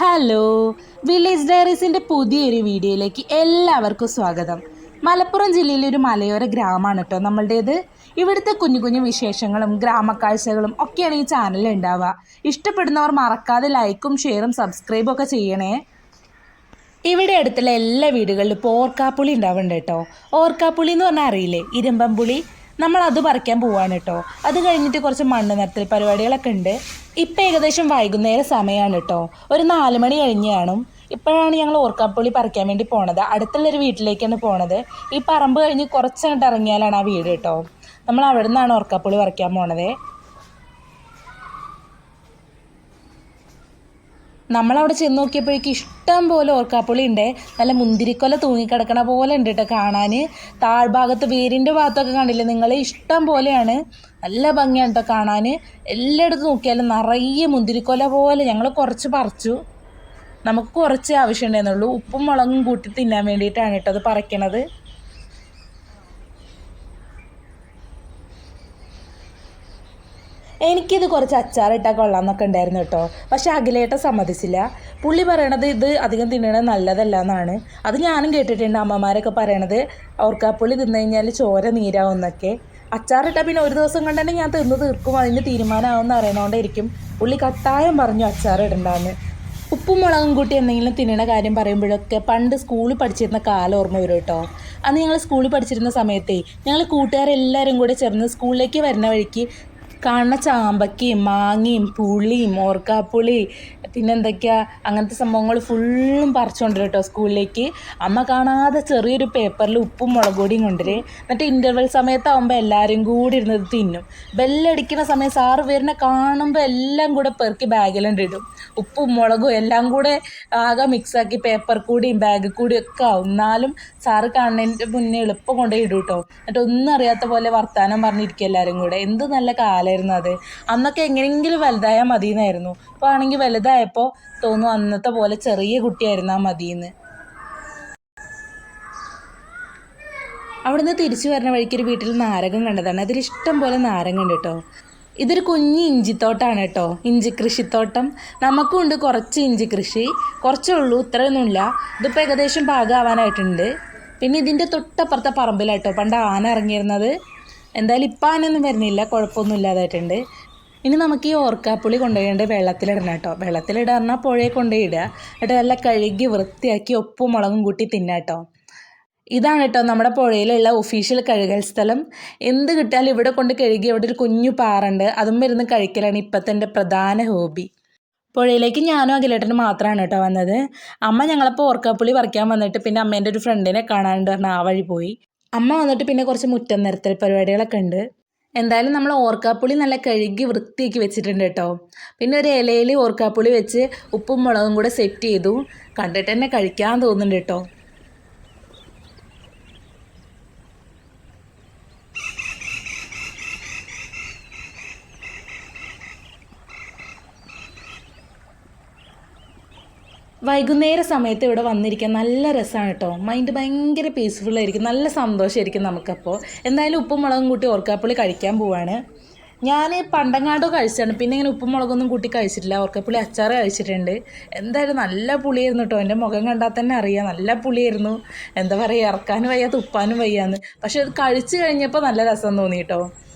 Hello, village ഡയറീസിൻ്റെ പുതിയൊരു വീഡിയോയിലേക്ക് എല്ലാവർക്കും സ്വാഗതം. മലപ്പുറം ജില്ലയിലെ ഒരു മലയോര ഗ്രാമമാണ് കേട്ടോ നമ്മളുടേത്. ഇവിടുത്തെ കുഞ്ഞു കുഞ്ഞു വിശേഷങ്ങളും ഗ്രാമക്കാഴ്ചകളും ഒക്കെയാണ് ഈ ചാനലിൽ ഉണ്ടാവുക. ഇഷ്ടപ്പെടുന്നവർ മറക്കാതെ ലൈക്കും ഷെയറും സബ്സ്ക്രൈബും ഒക്കെ ചെയ്യണേ. ഇവിടെ അടുത്തുള്ള എല്ലാ വീടുകളിലും ഇപ്പോൾ ഓർക്കാപ്പുളി ഉണ്ടാവുന്നുണ്ട് കേട്ടോ. ഓർക്കാപ്പുളി എന്ന് പറഞ്ഞാൽ അറിയില്ലേ, ഇരുമ്പമ്പുളി. നമ്മൾ അത് പറിക്കാൻ പോവാണ് കേട്ടോ. അത് കഴിഞ്ഞിട്ട് കുറച്ച് മണ്ണ് നിരത്തൽ പരിപാടികളൊക്കെ ഉണ്ട്. ഇപ്പം ഏകദേശം വൈകുന്നേരം സമയമാണ് കേട്ടോ. ഒരു 4 മണി കഴിഞ്ഞ് കാണും. ഇപ്പോഴാണ് ഞങ്ങൾ ഓർക്കാപ്പുളി പറിക്കാൻ വേണ്ടി പോണത്. അടുത്തുള്ളൊരു വീട്ടിലേക്കാണ് പോണത്. ഈ പറമ്പ് കഴിഞ്ഞ് കുറച്ചങ്ങോട്ട് ഇറങ്ങിയാലാണ് ആ വീട് കേട്ടോ. നമ്മൾ അവിടെ നിന്നാണ് ഓർക്കാപ്പുളി പറിക്കാൻ പോണത്. നമ്മളവിടെ ചെന്ന് നോക്കിയപ്പോഴേക്കും ഇഷ്ടം പോലെ ഓർക്കാപ്പുളി ഉണ്ട്. നല്ല മുന്തിരിക്കൊല തൂങ്ങിക്കിടക്കണ പോലെ ഉണ്ട് കേട്ടോ കാണാൻ. താഴ്ഭാഗത്ത് വേരിൻ്റെ ഭാഗത്തൊക്കെ കണ്ടില്ലേ നിങ്ങൾ, ഇഷ്ടം പോലെയാണ്. നല്ല ഭംഗിയാണ് കേട്ടോ കാണാൻ. എല്ലായിടത്തും നോക്കിയാലും നിറയെ മുന്തിരിക്കൊല പോലെ. ഞങ്ങൾ കുറച്ച് പറിച്ചു. നമുക്ക് കുറച്ച് ആവശ്യം ഉണ്ടായിരുന്നുള്ളൂ. ഉപ്പും മുളകും കൂട്ടി തിന്നാൻ വേണ്ടിയിട്ടാണ് കേട്ടോ അത് പറിക്കണത്. എനിക്കിത് കുറച്ച് അച്ചാറിട്ടാൽ കൊള്ളാമെന്നൊക്കെ ഉണ്ടായിരുന്നു കേട്ടോ. പക്ഷെ അഖിലേട്ട സമ്മതിച്ചില്ല. പുള്ളി പറയണത് ഇത് അധികം തിന്നണത് നല്ലതല്ല എന്നാണ്. അത് ഞാനും കേട്ടിട്ടുണ്ട്, അമ്മമാരൊക്കെ പറയണത് ഓർക്കാപ്പുളി തിന്നു കഴിഞ്ഞാൽ ചോര നീരാവും എന്നൊക്കെ. അച്ചാറിട്ടാൽ പിന്നെ ഒരു ദിവസം കൊണ്ട് തന്നെ ഞാൻ തിന്ന് തീർക്കും, അതിന് തീരുമാനമാവുമെന്ന് അറിയണോണ്ടായിരിക്കും പുള്ളി കട്ടായം പറഞ്ഞു അച്ചാറിടണ്ടാന്ന്. ഉപ്പും മുളകും കൂട്ടി എന്തെങ്കിലും തിന്നണ കാര്യം പറയുമ്പോഴൊക്കെ പണ്ട് സ്കൂളിൽ പഠിച്ചിരുന്ന കാലം ഓർമ്മ വരും കേട്ടോ. അന്ന് ഞങ്ങൾ സ്കൂളിൽ പഠിച്ചിരുന്ന സമയത്തേ ഞങ്ങൾ കൂട്ടുകാരെല്ലാവരും കൂടെ ചേർന്ന് സ്കൂളിലേക്ക് വരുന്ന വഴിക്ക് കാണുന്ന ചാമ്പക്കയും മാങ്ങയും പുളിയും ഓർക്കാപ്പുളി പിന്നെന്തൊക്കെയാ അങ്ങനത്തെ സംഭവങ്ങൾ ഫുള്ളും പറിച്ചുകൊണ്ടുവരും കേട്ടോ സ്കൂളിലേക്ക്. അമ്മ കാണാതെ ചെറിയൊരു പേപ്പറിൽ ഉപ്പും മുളക് പൊടിയും കൊണ്ടുവരും. എന്നിട്ട് ഇൻ്റർവെൽ സമയത്താവുമ്പോൾ എല്ലാവരും കൂടി ഇരുന്നത് തിന്നും. ബെല്ലടിക്കുന്ന സമയം സാറ് വരുന്ന കാണുമ്പോൾ എല്ലാം കൂടെ പെറുക്കി ബാഗിലുണ്ട് ഇടും. ഉപ്പും മുളകും എല്ലാം കൂടെ ആകെ മിക്സാക്കി പേപ്പർ കൂടിയും ബാഗ് കൂടിയും ഒക്കെ ആവും. എന്നാലും സാറ് കാണുന്നതിൻ്റെ മുന്നേ എളുപ്പം കൊണ്ടുപോയി ഇടും കേട്ടോ. എന്നിട്ട് ഒന്നും അറിയാത്ത പോലെ വർത്താനം പറഞ്ഞിരിക്കും എല്ലാവരും കൂടെ. എന്ത് നല്ല കാലമായിരുന്നു അത്. അന്നൊക്കെ എങ്ങനെയെങ്കിലും വലുതായാൽ മതിയെന്നായിരുന്നു. ഇപ്പോൾ ആണെങ്കിൽ വലുതായപ്പോൾ തോന്നും അന്നത്തെ പോലെ ചെറിയ കുട്ടിയായിരുന്നാൽ മതിയെന്ന്. അവിടുന്ന് തിരിച്ചു വരുന്ന വഴിക്കൊരു വീട്ടിൽ നാരകം കണ്ടതാണ്. അതിൽ ഇഷ്ടം പോലെ നാരങ്ങ ഉണ്ട് കേട്ടോ. ഇതൊരു കുഞ്ഞ് ഇഞ്ചിത്തോട്ടാണ് കേട്ടോ, ഇഞ്ചി കൃഷിത്തോട്ടം. നമുക്കും ഉണ്ട് കുറച്ച് ഇഞ്ചി കൃഷി, കുറച്ചേ ഉള്ളൂ, ഇത്രയൊന്നുമില്ല. ഇതിപ്പോൾ ഏകദേശം പാകമാവാനായിട്ടുണ്ട്. പിന്നെ ഇതിൻ്റെ തൊട്ടപ്പുറത്തെ പറമ്പിലാട്ടോ പണ്ട് ആന ഇറങ്ങിയിരുന്നത്. എന്തായാലും ഇപ്പം ആനയൊന്നും വരുന്നില്ല, കുഴപ്പമൊന്നും ഇല്ലാതായിട്ടുണ്ട്. ഇനി നമുക്ക് ഈ ഓർക്കാപ്പുളി കൊണ്ടുപോയിട്ട് വെള്ളത്തിലിടണം കേട്ടോ. വെള്ളത്തിലിടുക പറഞ്ഞാൽ പുഴയിൽ കൊണ്ടുപോയി ഇടുക. എന്നിട്ട് നല്ല കഴുകി വൃത്തിയാക്കി ഉപ്പും മുളകും കൂട്ടി തിന്നാം കേട്ടോ. ഇതാണ് കേട്ടോ നമ്മുടെ പുഴയിലുള്ള ഒഫീഷ്യൽ കഴുകൽ സ്ഥലം. എന്ത് കിട്ടിയാലും ഇവിടെ കൊണ്ട് കഴുകി. ഇവിടെ ഒരു കുഞ്ഞു പാറുണ്ട്, അതും വരുന്ന കഴിക്കലാണ് ഇപ്പോഴത്തെ എൻ്റെ പ്രധാന ഹോബി. പുഴയിലേക്ക് ഞാനും അഖിലേട്ടനും മാത്രമാണ് കേട്ടോ വന്നത്. അമ്മ ഞങ്ങളപ്പോൾ ഓർക്കാപ്പുളി പറിക്കാൻ വന്നിട്ട് പിന്നെ അമ്മേൻ്റെ ഒരു ഫ്രണ്ടിനെ കാണാനുണ്ട് പറഞ്ഞാൽ ആ വഴി പോയി. അമ്മ വന്നിട്ട് പിന്നെ കുറച്ച് മുറ്റം നിരത്തൽ പരിപാടികളൊക്കെ ഉണ്ട്. എന്തായാലും നമ്മൾ ഓർക്കാപ്പുളി നല്ല കഴുകി വൃത്തിയാക്കി വെച്ചിട്ടുണ്ട് കേട്ടോ. പിന്നെ ഒരു ഇലയിൽ ഓർക്കാപ്പുളി വെച്ച് ഉപ്പും മുളകും കൂടെ സെറ്റ് ചെയ്തു. കണ്ടിട്ട് തന്നെ കഴിക്കാൻ തോന്നുന്നുണ്ട് കേട്ടോ. വൈകുന്നേര സമയത്ത് ഇവിടെ വന്നിരിക്കാൻ നല്ല രസമാണ് കേട്ടോ. മൈൻഡ് ഭയങ്കര പീസ്ഫുള്ളായിരിക്കും, നല്ല സന്തോഷമായിരിക്കും നമുക്കപ്പോൾ. എന്തായാലും ഉപ്പും മുളകും കൂട്ടി ഓർക്കാപ്പുളി കഴിക്കാൻ പോവാണ്. ഞാൻ പണ്ടങ്ങാണ്ടോ കഴിച്ചാണ്, പിന്നെ ഇങ്ങനെ ഉപ്പും മുളകൊന്നും കൂട്ടി കഴിച്ചിട്ടില്ല. ഓർക്കാപ്പുളി അച്ചാറ് കഴിച്ചിട്ടുണ്ട്. എന്തായാലും നല്ല പുളിയായിരുന്നു കേട്ടോ. എൻ്റെ മുഖം കണ്ടാൽ തന്നെ അറിയാം നല്ല പുളിയായിരുന്നു. എന്താ പറയുക, ഇറക്കാനും വയ്യ തുപ്പാനും വയ്യാന്ന്. പക്ഷെ അത് കഴിച്ച് കഴിഞ്ഞപ്പോൾ നല്ല രസം തോന്നി കേട്ടോ.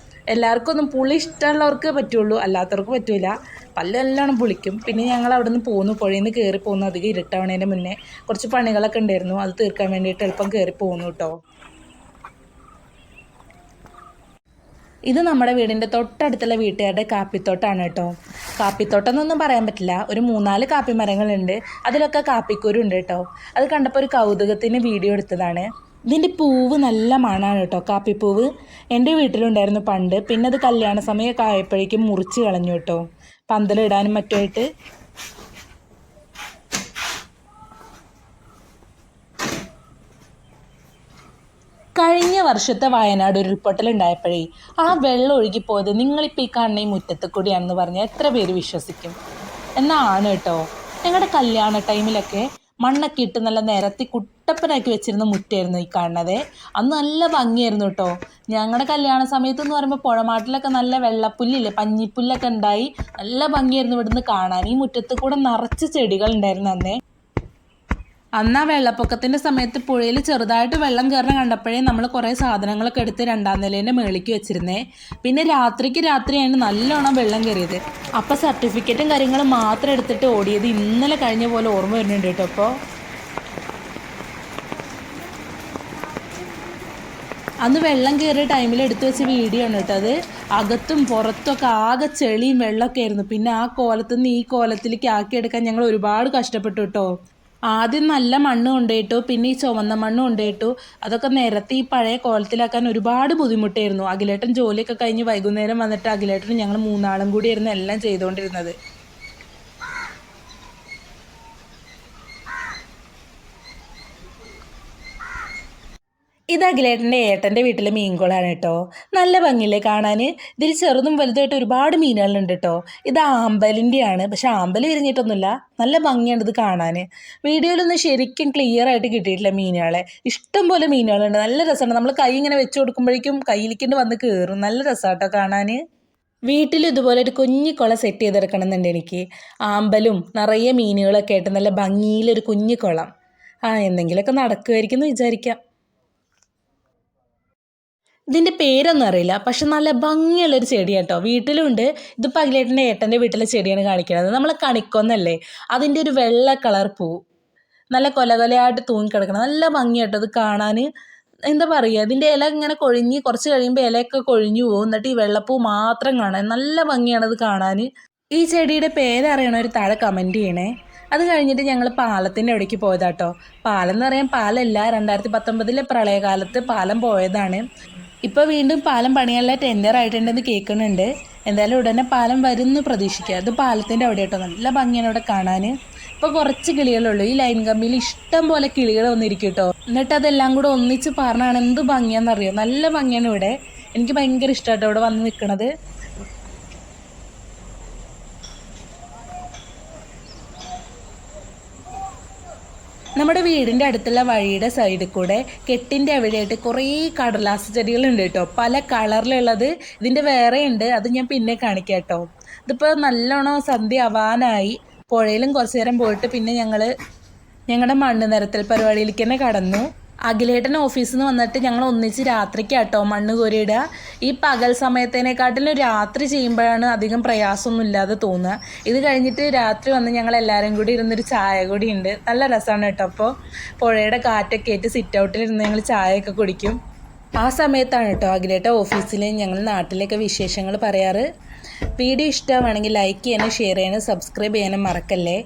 എല്ലാവർക്കും ഒന്നും പുളി ഇഷ്ടമുള്ളവർക്ക് പറ്റുള്ളൂ, അല്ലാത്തവർക്ക് പറ്റില്ല. പല്ലെല്ലാം പുളിക്കും. പിന്നെ ഞങ്ങൾ അവിടെ നിന്ന് പോന്നു, പുഴയിൽ നിന്ന് കയറി പോകുന്നു. അധികം ഇരുട്ടാവണതിൻ്റെ മുന്നേ കുറച്ച് പണികളൊക്കെ ഉണ്ടായിരുന്നു, അത് തീർക്കാൻ വേണ്ടിയിട്ട് എളുപ്പം കയറി പോകുന്നു കേട്ടോ. ഇത് നമ്മുടെ വീടിൻ്റെ തൊട്ടടുത്തുള്ള വീട്ടുകാരുടെ കാപ്പിത്തോട്ടാണ് കേട്ടോ. കാപ്പിത്തോട്ടം എന്നൊന്നും പറയാൻ പറ്റില്ല, ഒരു 3-4 കാപ്പി മരങ്ങളുണ്ട്. അതിലൊക്കെ കാപ്പിക്കുരു ഉണ്ട് കേട്ടോ. അത് കണ്ടപ്പോൾ ഒരു കൗതുകത്തിന് വീഡിയോ എടുത്തതാണ്. ഇതിൻ്റെ പൂവ് നല്ല മണമാണ് കേട്ടോ, കാപ്പിപ്പൂവ്. എൻ്റെ വീട്ടിലുണ്ടായിരുന്നു പണ്ട്. പിന്നെ അത് കല്യാണ സമയമൊക്കെ ആയപ്പോഴേക്കും മുറിച്ച് കളഞ്ഞു കേട്ടോ, പന്തലിടാനും മറ്റുമായിട്ട്. കഴിഞ്ഞ വർഷത്തെ വയനാട് ഉരുൾപൊട്ടലുണ്ടായപ്പോഴേ ആ വെള്ളം ഒഴുകിപ്പോയത് നിങ്ങളിപ്പോൾ ഈ കാണുന്ന ഈ മുറ്റത്ത് കൂടിയാണെന്ന് പറഞ്ഞാൽ എത്ര പേര് വിശ്വസിക്കും? എന്നാണ് കേട്ടോ. ഞങ്ങളുടെ കല്യാണ ടൈമിലൊക്കെ മണ്ണൊക്കെ ഇട്ട് നല്ല നിരത്തി കട്ടപ്പനാക്കി വെച്ചിരുന്ന മുറ്റായിരുന്നു ഈ കാണുന്നത്. അന്ന് നല്ല ഭംഗിയായിരുന്നു കേട്ടോ. ഞങ്ങളുടെ കല്യാണ സമയത്ത് എന്ന് പറയുമ്പോൾ പുഴമാട്ടിലൊക്കെ നല്ല വെള്ളപ്പുല്ലില്ലേ, പഞ്ഞിപ്പുല്ലൊക്കെ ഉണ്ടായി നല്ല ഭംഗിയായിരുന്നു ഇവിടുന്ന് കാണാൻ. ഈ മുറ്റത്ത് കൂടെ നിറച്ച് ചെടികൾ ഉണ്ടായിരുന്നു അന്നേ. അന്ന് ആ വെള്ളപ്പൊക്കത്തിൻ്റെ സമയത്ത് പുഴയിൽ ചെറുതായിട്ട് വെള്ളം കയറണ കണ്ടപ്പോഴേ നമ്മൾ കുറേ സാധനങ്ങളൊക്കെ എടുത്ത് 2ാം നിലേൻ്റെ മേളിലേക്ക് വെച്ചിരുന്നേ. പിന്നെ രാത്രിയാണ് നല്ലോണം വെള്ളം കയറിയത്. അപ്പോൾ സർട്ടിഫിക്കറ്റും കാര്യങ്ങളും മാത്രം എടുത്തിട്ട് ഓടിയത് ഇന്നലെ കഴിഞ്ഞ പോലെ ഓർമ്മ വരുന്നുണ്ട് കേട്ടോ. അപ്പോൾ അന്ന് വെള്ളം കയറിയ ടൈമിൽ എടുത്തു വെച്ച വീഡിയോ ആണ് കേട്ടോ അത്. അകത്തും പുറത്തൊക്കെ ആകെ ചെളിയും വെള്ളമൊക്കെ ആയിരുന്നു. പിന്നെ ആ കോലത്തു നിന്ന് ഈ കോലത്തിലേക്ക് ആക്കിയെടുക്കാൻ ഞങ്ങൾ ഒരുപാട് കഷ്ടപ്പെട്ടു കേട്ടോ. ആദ്യം നല്ല മണ്ണ് കൊണ്ടുപോയിട്ടു, പിന്നെ ഈ ചുവന്ന മണ്ണ് കൊണ്ടുപോയിട്ടു. അതൊക്കെ നിരത്തി ഈ പഴയ കോലത്തിലാക്കാൻ ഒരുപാട് ബുദ്ധിമുട്ടായിരുന്നു. അഖിലേട്ടൻ ജോലിയൊക്കെ കഴിഞ്ഞ് വൈകുന്നേരം വന്നിട്ട് അഖിലേട്ടനും ഞങ്ങൾ 3 ആളും കൂടിയായിരുന്നു എല്ലാം ചെയ്തുകൊണ്ടിരുന്നത്. ഇത് അഖിലേട്ടൻ്റെ ഏട്ടൻ്റെ വീട്ടിലെ മീൻകുളമാണ് കേട്ടോ. നല്ല ഭംഗിയില്ലേ കാണാൻ. ഇതിൽ ചെറുതും വലുതായിട്ട് ഒരുപാട് മീനുകളുണ്ട് കേട്ടോ. ഇത് ആമ്പലിൻ്റെയാണ്, പക്ഷെ ആമ്പൽ വിരിഞ്ഞിട്ടൊന്നുമില്ല. നല്ല ഭംഗിയാണ് ഇത് കാണാൻ. വീഡിയോയിലൊന്നും ശരിക്കും ക്ലിയർ ആയിട്ട് കിട്ടിയിട്ടില്ല മീനുകളെ. ഇഷ്ടം പോലെ മീനുകളുണ്ട്, നല്ല രസമാണ്. നമ്മൾ കൈ ഇങ്ങനെ വെച്ച് കൊടുക്കുമ്പോഴേക്കും കയ്യിലേക്കൊണ്ട് വന്ന് കയറും. നല്ല രസമാണ് കേട്ടോ കാണാൻ. വീട്ടിൽ ഇതുപോലെ ഒരു കുഞ്ഞി കുളം സെറ്റ് ചെയ്തെടുക്കണം എന്നുണ്ട് എനിക്ക്. ആമ്പലും നിറയെ മീനുകളൊക്കെ ആയിട്ട് നല്ല ഭംഗിയിലൊരു കുഞ്ഞി കുളം. എന്തെങ്കിലുമൊക്കെ നടക്കുമായിരിക്കും എന്ന് വിചാരിക്കാം. ഇതിൻ്റെ പേരൊന്നും അറിയില്ല, പക്ഷെ നല്ല ഭംഗിയുള്ളൊരു ചെടിയാണ് കേട്ടോ. വീട്ടിലുണ്ട്. ഇതിപ്പോൾ അഖിലേട്ടൻ്റെ ഏട്ടൻ്റെ വീട്ടിലെ ചെടിയാണ് കാണിക്കുന്നത്. നമ്മളെ കണിക്കൊന്നല്ലേ, അതിൻ്റെ ഒരു വെള്ള കളർ പൂ നല്ല കൊലകൊലയായിട്ട് തൂങ്ങിക്കിടക്കണം. നല്ല ഭംഗിയാട്ടോ അത് കാണാൻ. എന്താ പറയുക, ഇതിൻ്റെ ഇല ഇങ്ങനെ കൊഴിഞ്ഞ് കുറച്ച് കഴിയുമ്പോൾ ഇലയൊക്കെ കൊഴിഞ്ഞു പോകും. എന്നിട്ട് ഈ വെള്ളപ്പൂ മാത്രം കാണാൻ നല്ല ഭംഗിയാണത് കാണാൻ. ഈ ചെടിയുടെ പേരറിയണവർ താഴെ കമൻറ്റ് ചെയ്യണേ. അത് കഴിഞ്ഞിട്ട് ഞങ്ങൾ പാലത്തിൻ്റെ അവിടേക്ക് പോയതാട്ടോ. പാലം എന്ന് പറയാൻ പാലല്ല, 2019 പ്രളയകാലത്ത് പാലം പോയതാണ്. ഇപ്പോൾ വീണ്ടും പാലം പണിയാനുള്ള ടെൻഡർ ആയിട്ടുണ്ടെന്ന് കേൾക്കുന്നുണ്ട്. എന്തായാലും ഉടനെ പാലം വരുമെന്ന് പ്രതീക്ഷിക്കുക. അത് പാലത്തിൻ്റെ അവിടെ കേട്ടോ. നല്ല ഭംഗിയാണ് അവിടെ കാണാൻ. ഇപ്പോൾ കുറച്ച് കിളികളുള്ളൂ. ഈ ലൈൻ കമ്പിയിൽ ഇഷ്ടം പോലെ കിളികൾ വന്നിരിക്കും കേട്ടോ. എന്നിട്ട് അതെല്ലാം കൂടെ ഒന്നിച്ച് പറഞ്ഞാണ് എന്ത് ഭംഗിയാണെന്നറിയോ. നല്ല ഭംഗിയാണ് ഇവിടെ. എനിക്ക് ഭയങ്കര ഇഷ്ടമാട്ടോ ഇവിടെ വന്ന് നിൽക്കണത്. നമ്മുടെ വീടിൻ്റെ അടുത്തുള്ള വഴിയുടെ സൈഡിൽ കൂടെ കെട്ടിൻ്റെ അവിടെയായിട്ട് കുറേ കടലാസ് ചെടികളുണ്ട് കേട്ടോ. പല കളറിലുള്ളത്. ഇതിൻ്റെ വേറെ ഉണ്ട്, അത് ഞാൻ പിന്നെ കാണിക്കാം കേട്ടോ. ഇതിപ്പോൾ നല്ലോണം സന്ധ്യ ആവാനായി. പുഴയിലും കുറച്ച് നേരം പോയിട്ട് പിന്നെ ഞങ്ങളുടെ മണ്ണ് നിരത്തൽ പരിപാടിയിലേക്ക് തന്നെ കടന്നു. അഖിലേട്ടൻ ഓഫീസിൽ നിന്ന് വന്നിട്ട് ഞങ്ങൾ ഒന്നിച്ച് രാത്രിക്കാട്ടോ മണ്ണ് കോരിയിടുക. ഈ പകൽ സമയത്തേനെക്കാട്ടിലും രാത്രി ചെയ്യുമ്പോഴാണ് അധികം പ്രയാസമൊന്നും ഇല്ലാതെ തോന്നുക. ഇത് കഴിഞ്ഞിട്ട് രാത്രി വന്ന് ഞങ്ങൾ എല്ലാവരും കൂടി ഇരുന്നൊരു ചായ കൂടി ഉണ്ട്. നല്ല രസമാണ് കേട്ടോ. അപ്പോൾ പുഴയുടെ കാറ്റൊക്കെ ആയിട്ട് സിറ്റ് ഔട്ടിലിരുന്ന് ഞങ്ങൾ ചായയൊക്കെ കുടിക്കും. ആ സമയത്താണ് കേട്ടോ അഖിലേട്ടൻ ഓഫീസിൽ ഞങ്ങൾ നാട്ടിലേക്ക് വിശേഷങ്ങൾ പറയാറ്. വീഡിയോ ഇഷ്ടമാണെങ്കിൽ ലൈക്ക് ചെയ്യാനും ഷെയർ ചെയ്യാനും സബ്സ്ക്രൈബ് ചെയ്യാനും മറക്കല്ലേ.